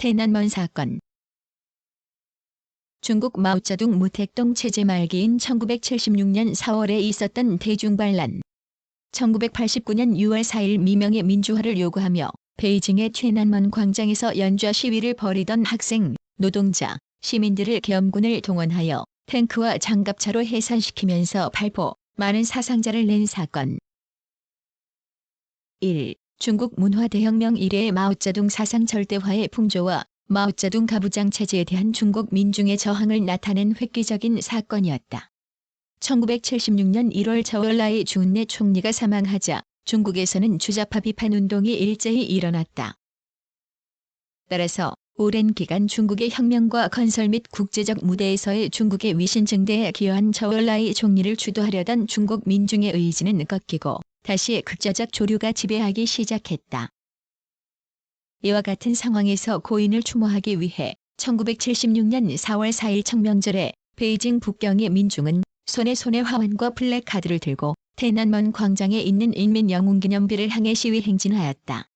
태난먼 사건. 중국 마오쩌둥 무택동 체제 말기인 1976년 4월에 있었던 대중반란. 1989년 6월 4일 미명의 민주화를 요구하며 베이징의 티안안men 광장에서 연좌 시위를 벌이던 학생, 노동자, 시민들을 계엄군을 동원하여 탱크와 장갑차로 해산시키면서 발포, 많은 사상자를 낸 사건. 1. 중국 문화대혁명 이래의 마오쩌둥 사상 절대화의 풍조와 마오쩌둥 가부장 체제에 대한 중국 민중의 저항을 나타낸 획기적인 사건이었다. 1976년 1월 저얼라이 준내 총리가 사망하자 중국에서는 주자파 비판 운동이 일제히 일어났다. 따라서 오랜 기간 중국의 혁명과 건설 및 국제적 무대에서의 중국의 위신 증대에 기여한 저얼라이 총리를 주도하려던 중국 민중의 의지는 꺾이고 다시 극좌적 조류가 지배하기 시작했다. 이와 같은 상황에서 고인을 추모하기 위해 1976년 4월 4일 청명절에 베이징 북경의 민중은 손에 화환과 플래카드를 들고 태난먼 광장에 있는 인민영웅기념비를 향해 시위 행진하였다.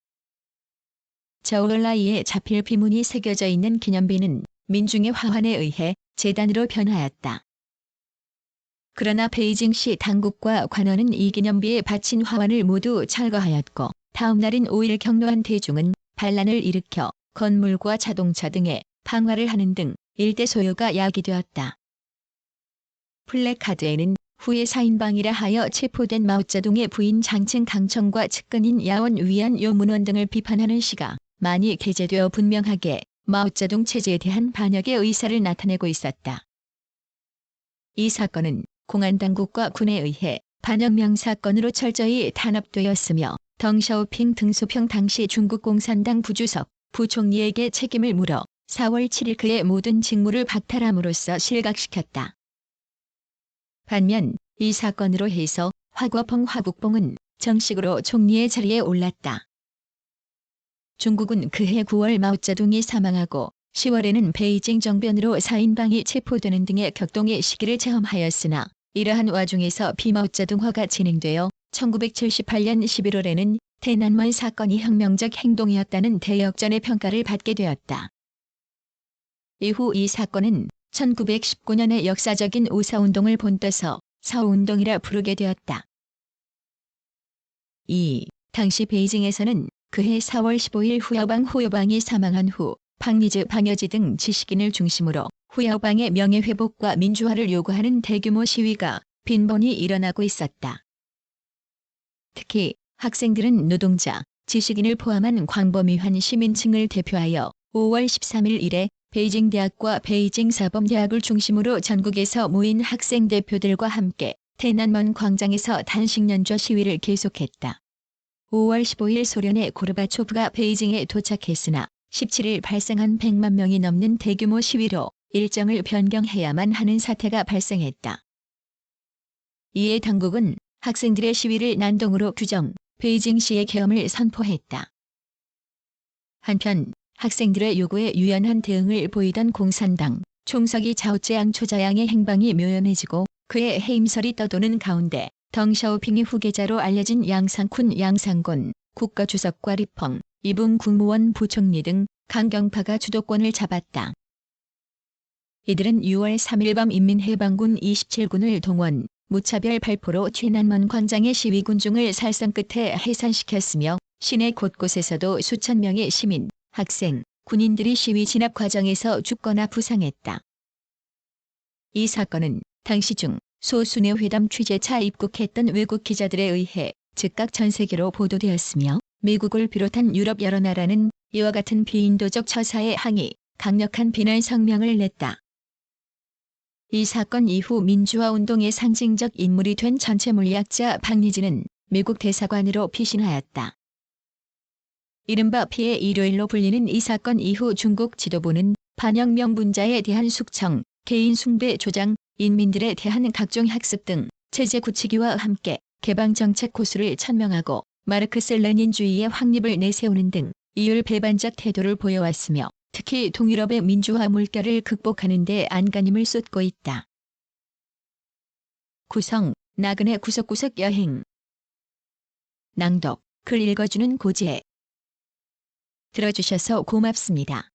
저얼라이의 자필 비문이 새겨져 있는 기념비는 민중의 화환에 의해 재단으로 변하였다. 그러나 베이징시 당국과 관원은 이 기념비에 바친 화환을 모두 철거하였고 다음 날인 5일 경로한 대중은 반란을 일으켜 건물과 자동차 등에 방화를 하는 등 일대 소요가 야기되었다. 플래카드에는 후에 사인방이라 하여 체포된 마오쩌둥의 부인 장층 강청과 측근인 야원 위안 요문원 등을 비판하는 시가 많이 게재되어 분명하게 마오쩌둥 체제에 대한 반역의 의사를 나타내고 있었다. 이 사건은 공안당국과 군에 의해 반혁명 사건으로 철저히 탄압되었으며 덩샤오핑 등소평 당시 중국 공산당 부주석, 부총리에게 책임을 물어 4월 7일 그의 모든 직무를 박탈함으로써 실각시켰다. 반면 이 사건으로 해서 화거펑 화국봉은 정식으로 총리의 자리에 올랐다. 중국은 그해 9월 마오쩌둥이 사망하고 10월에는 베이징 정변으로 사인방이 체포되는 등의 격동의 시기를 체험하였으나 이러한 와중에서 비마오쩌둥화가 진행되어 1978년 11월에는 태난먼 사건이 혁명적 행동이었다는 대역전의 평가를 받게 되었다. 이후 이 사건은 1919년의 역사적인 오사운동을 본떠서 사오운동이라 부르게 되었다. 2. 당시 베이징에서는 그해 4월 15일 후야오방이 사망한 후 팡리즈 방여지 등 지식인을 중심으로 후야오방의 명예회복과 민주화를 요구하는 대규모 시위가 빈번히 일어나고 있었다. 특히 학생들은 노동자, 지식인을 포함한 광범위한 시민층을 대표하여 5월 13일 이래 베이징 대학과 베이징 사범대학을 중심으로 전국에서 모인 학생 대표들과 함께 태난먼 광장에서 단식 연좌 시위를 계속했다. 5월 15일 소련의 고르바초프가 베이징에 도착했으나 17일 발생한 100만 명이 넘는 대규모 시위로 일정을 변경해야만 하는 사태가 발생했다. 이에 당국은 학생들의 시위를 난동으로 규정, 베이징시의 계엄을 선포했다. 한편 학생들의 요구에 유연한 대응을 보이던 공산당 총석이 자오쯔양 초자양의 행방이 묘연해지고 그의 해임설이 떠도는 가운데 덩샤오핑의 후계자로 알려진 양상쿤 양상곤 국가주석과 리펑, 이붕 국무원 부총리 등 강경파가 주도권을 잡았다. 이들은 6월 3일 밤 인민해방군 27군을 동원, 무차별 발포로 티안안men 광장의 시위군중을 살상 끝에 해산시켰으며 시내 곳곳에서도 수천 명의 시민, 학생, 군인들이 시위 진압 과정에서 죽거나 부상했다. 이 사건은 당시 중 소수내 회담 취재차 입국했던 외국 기자들에 의해 즉각 전 세계로 보도되었으며 미국을 비롯한 유럽 여러 나라는 이와 같은 비인도적 처사에 항의, 강력한 비난 성명을 냈다. 이 사건 이후 민주화 운동의 상징적 인물이 된 전체 물리학자 팡리즈는 미국 대사관으로 피신하였다. 이른바 피해 일요일로 불리는 이 사건 이후 중국 지도부는 반혁명 분자에 대한 숙청, 개인 숭배 조장, 인민들에 대한 각종 학습 등 체제 굳히기와 함께 개방정책 고수를 천명하고 마르크스 레닌주의의 확립을 내세우는 등 이율 배반적 태도를 보여왔으며 특히 동유럽의 민주화 물결을 극복하는 데 안간힘을 쏟고 있다. 구성, 나그네 구석구석 여행. 낭독, 글 읽어주는 고지혜. 들어주셔서 고맙습니다.